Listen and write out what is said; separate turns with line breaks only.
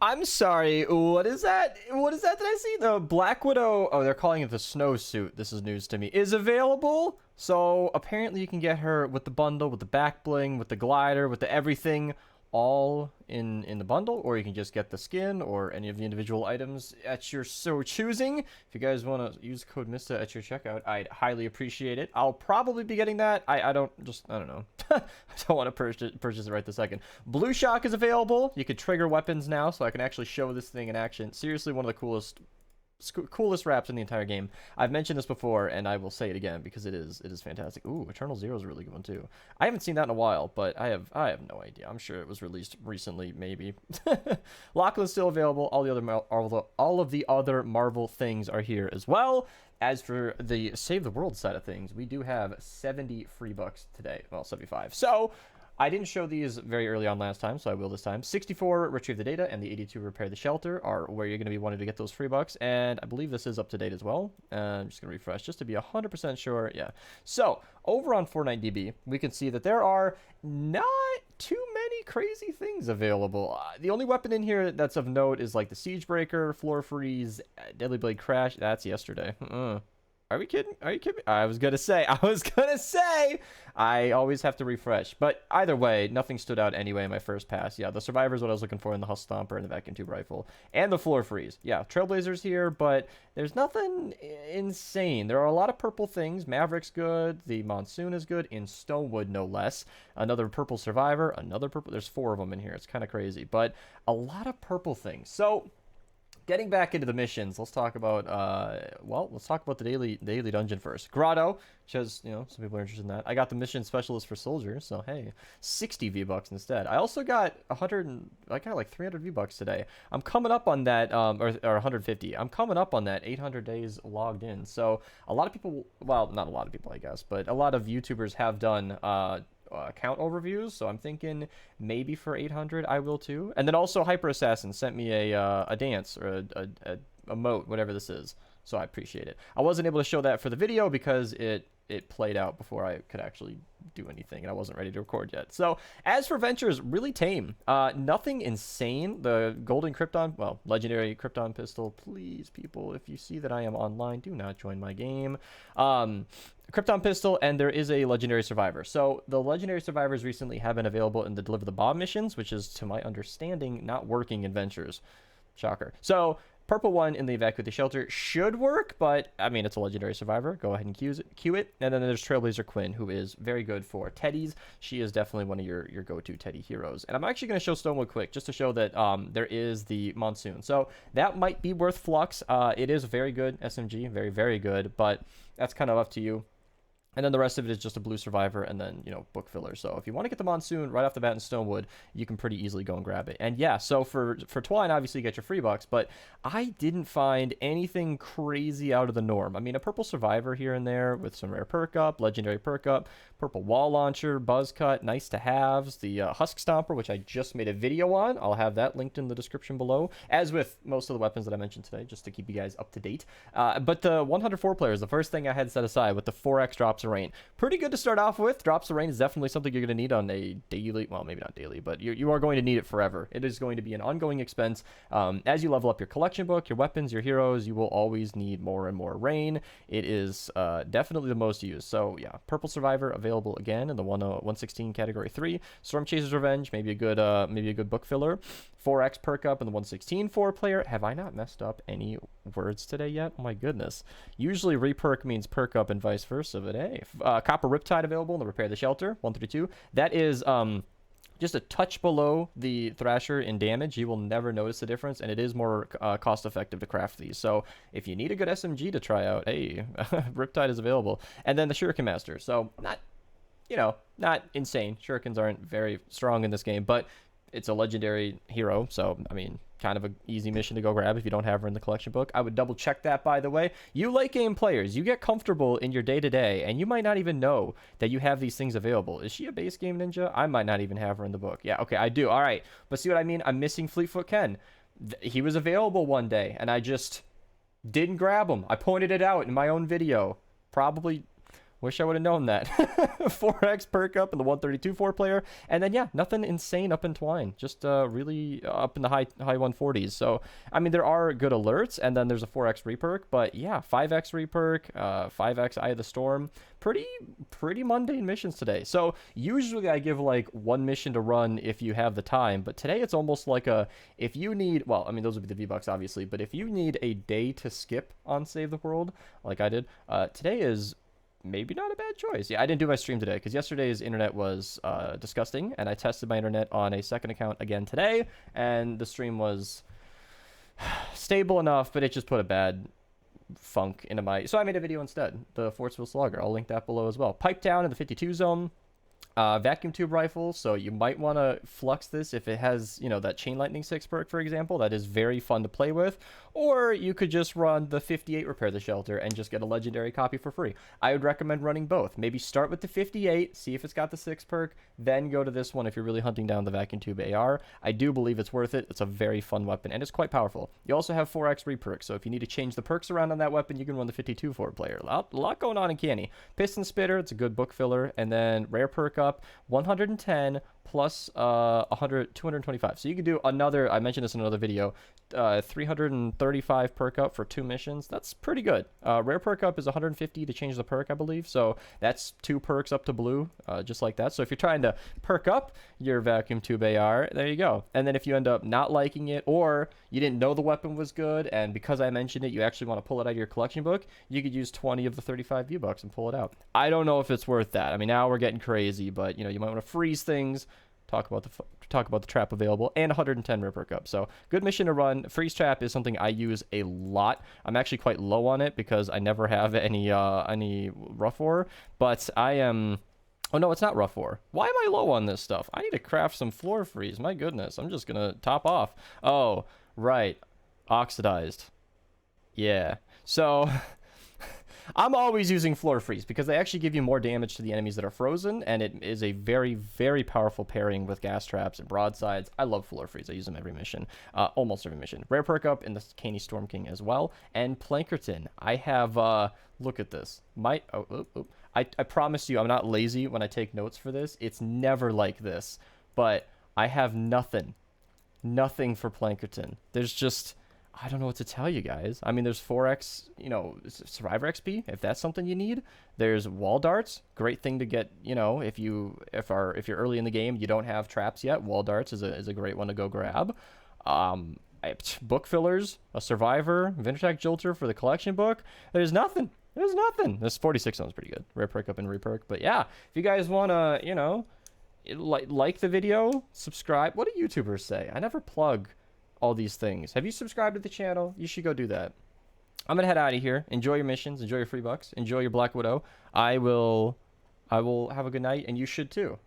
I'm sorry. What is that? What is that? Did I see the Black Widow? Oh, they're calling it the snowsuit. This is news to me. Is available. So apparently you can get her with the bundle, with the back bling, with the glider, with the everything, all in the bundle, or you can just get the skin or any of the individual items at your so choosing. If you guys want to use code Mista at your checkout, I'd highly appreciate it. I'll probably be getting that. I don't know. I don't want to purchase it right this second. Blue Shock is available. You could trigger weapons now, so I can actually show this thing in action. Seriously, one of the coolest wraps in the entire game. I've mentioned this before, and I will say it again because it is fantastic. Ooh, Eternal Zero is a really good one too. I haven't seen that in a while, but I have no idea. I'm sure it was released recently, maybe. Lachlan's still available. All of the other Marvel things are here as well. As for the Save the World side of things, we do have 70 free bucks today. Well, 75. So I didn't show these very early on last time, so I will this time. 64 retrieve the data and the 82 repair the shelter are where you're going to be wanting to get those free bucks, and I believe this is up to date as well. I'm just going to refresh just to be 100% sure. Yeah. So over on Fortnite DB, we can see that there are not too many crazy things available. The only weapon in here that's of note is like the Siege Breaker, Floor Freeze, Deadly Blade Crash. That's yesterday. Are we kidding? Are you kidding me? I was gonna say, I always have to refresh. But either way, nothing stood out anyway in my first pass. Yeah, the Survivor is what I was looking for in the Husk Stomper and the Vacuum Tube Rifle. And the Floor Freeze. Yeah, Trailblazer's here, but there's nothing insane. There are a lot of purple things. Maverick's good. The Monsoon is good. In Stonewood, no less. Another purple Survivor. Another purple. There's 4 of them in here. It's kind of crazy. But a lot of purple things. So getting back into the missions, let's talk about let's talk about the daily dungeon first. Grotto, which has, some people are interested in that. I got the mission specialist for soldiers, so hey, 60 V-bucks instead. I also got like 300 V-bucks today. I'm coming up on that, or 150. I'm coming up on that 800 days logged in. So a lot of people, well, not a lot of people, I guess, but a lot of YouTubers have done account overviews, so I'm thinking maybe for 800 I will too. And then also Hyper Assassin sent me a dance or a emote, whatever this is, so I appreciate it. I wasn't able to show that for the video because it played out before I could actually do anything, and I wasn't ready to record yet. So as for ventures, really tame. Nothing insane. The golden legendary Krypton pistol. Please, people, if you see that I am online, do not join my game. Krypton pistol, and there is a legendary survivor. So the legendary survivors recently have been available in the Deliver the Bomb missions, which is, to my understanding, not working in ventures. Shocker. So purple one in the Evacuate the Shelter should work, but I mean, it's a legendary survivor. Go ahead and queue it. And then there's Trailblazer Quinn, who is very good for teddies. She is definitely one of your go-to teddy heroes. And I'm actually going to show Stonewood quick just to show that there is the Monsoon. So that might be worth flux. It is a very good SMG, very, very good, but that's kind of up to you. And then the rest of it is just a blue survivor and then, book filler. So if you want to get the Monsoon right off the bat in Stonewood, you can pretty easily go and grab it. And yeah, so for Twine, obviously you get your free bucks, but I didn't find anything crazy out of the norm. I mean, a purple survivor here and there with some rare perk up, legendary perk up, purple wall launcher, buzz cut, nice to haves, the Husk Stomper, which I just made a video on. I'll have that linked in the description below, as with most of the weapons that I mentioned today, just to keep you guys up to date. But the 104 player is the first thing I had set aside with the 4x drops of rain. Pretty good to start off with. Drops of rain is definitely something you're going to need on a daily, well, maybe not daily, but you are going to need it forever. It is going to be an ongoing expense. As you level up your collection book, your weapons, your heroes, you will always need more and more rain. It is definitely the most used. So yeah, purple survivor available again in the 116 category 3. Storm Chaser's Revenge, maybe a good book filler. 4x perk up in the 116 4 player. Have I not messed up any words today yet? Oh my goodness. Usually reperk means perk up and vice versa, but hey. Copper Riptide available in the Repair the Shelter 132. That is just a touch below the Thrasher in damage. You will never notice the difference, and it is more cost effective to craft these. So if you need a good SMG to try out, hey, Riptide is available. And then the Shuriken Master. So not insane. Shurikens aren't very strong in this game, but it's a legendary hero, so I mean, kind of an easy mission to go grab if you don't have her in the collection book. I would double check that, by the way. You late game players, you get comfortable in your day-to-day, and you might not even know that you have these things available. Is she a base game ninja? I might not even have her in the book. Yeah, okay, I do. All right, but see what I mean? I'm missing Fleetfoot Ken. He was available one day, and I just didn't grab him. I pointed it out in my own video. Probably Wish I would have known that. 4x perk up in the 132 4-player. And then, yeah, nothing insane up in Twine. Just really up in the high 140s. So, I mean, there are good alerts. And then there's a 4x reperk. But, yeah, 5x reperk, 5x Eye of the Storm. Pretty mundane missions today. So, usually I give, like, one mission to run if you have the time. But today it's almost like if you need... Well, I mean, those would be the V-Bucks, obviously. But if you need a day to skip on Save the World, like I did, today is... maybe not a bad choice. Yeah, I didn't do my stream today because yesterday's internet was disgusting, and I tested my internet on a second account again today, and the stream was stable enough, but it just put a bad funk into my... So I made a video instead, the Forceville Slugger. I'll link that below as well. Pipe down in the 52 zone. Vacuum tube rifle, so you might want to flux this if it has, you know, that chain lightning 6 perk, for example. That is very fun to play with. Or you could just run the 58 repair the shelter and just get a legendary copy for free. I would recommend running both. Maybe start with the 58, see if it's got the 6 perk, then go to this one if you're really hunting down the vacuum tube AR. I do believe it's worth it. It's a very fun weapon, and it's quite powerful. You also have 4x reperk, so if you need to change the perks around on that weapon, you can run the 52 4-player. A lot going on in Canny. Piston Spitter, it's a good book filler, and then rare perk up, 110 plus 225. So you could do another, I mentioned this in another video, 335 perk up for 2 missions. That's pretty good. Rare perk up is 150 to change the perk, I believe. So that's 2 perks up to blue, just like that. So if you're trying to perk up your vacuum tube AR, there you go. And then if you end up not liking it, or you didn't know the weapon was good, and because I mentioned it, you actually want to pull it out of your collection book, you could use 20 of the 35 V-Bucks and pull it out. I don't know if it's worth that. I mean, now we're getting crazy, but you know, you might want to freeze things, talk about the trap available, and 110 rare perk up. So good mission to run. Freeze trap is something I use a lot. I'm actually quite low on it because I never have any rough ore, but I am... Oh no, it's not rough ore. Why am I low on this stuff? I need to craft some floor freeze. My goodness, I'm just gonna top off. Oh, right, oxidized. Yeah, so I'm always using floor freeze because they actually give you more damage to the enemies that are frozen, and it is a very, very powerful pairing with gas traps and broadsides. I love floor freeze. I use them every mission, almost every mission. Rare perk up in the Canny Storm King as well, and Plankerton. I have look at this. I promise you, I'm not lazy when I take notes for this. It's never like this, but I have nothing for Plankerton. There's just... I don't know what to tell you guys. I mean, there's 4x, you know, Survivor XP, if that's something you need. There's wall darts, great thing to get, you know, if you're early in the game, you don't have traps yet, wall darts is a great one to go grab. Book fillers, a Survivor, Vintertech Jolter for the collection book. There's nothing. This 46 sounds pretty good. Rare perk up and reperk. But yeah, if you guys want to, you know, like the video, subscribe. What do YouTubers say? I never plug all these things. Have you subscribed to the channel? You should go do that. I'm gonna head out of here. Enjoy your missions, enjoy your free bucks, enjoy your Black Widow. I will have a good night, and you should too.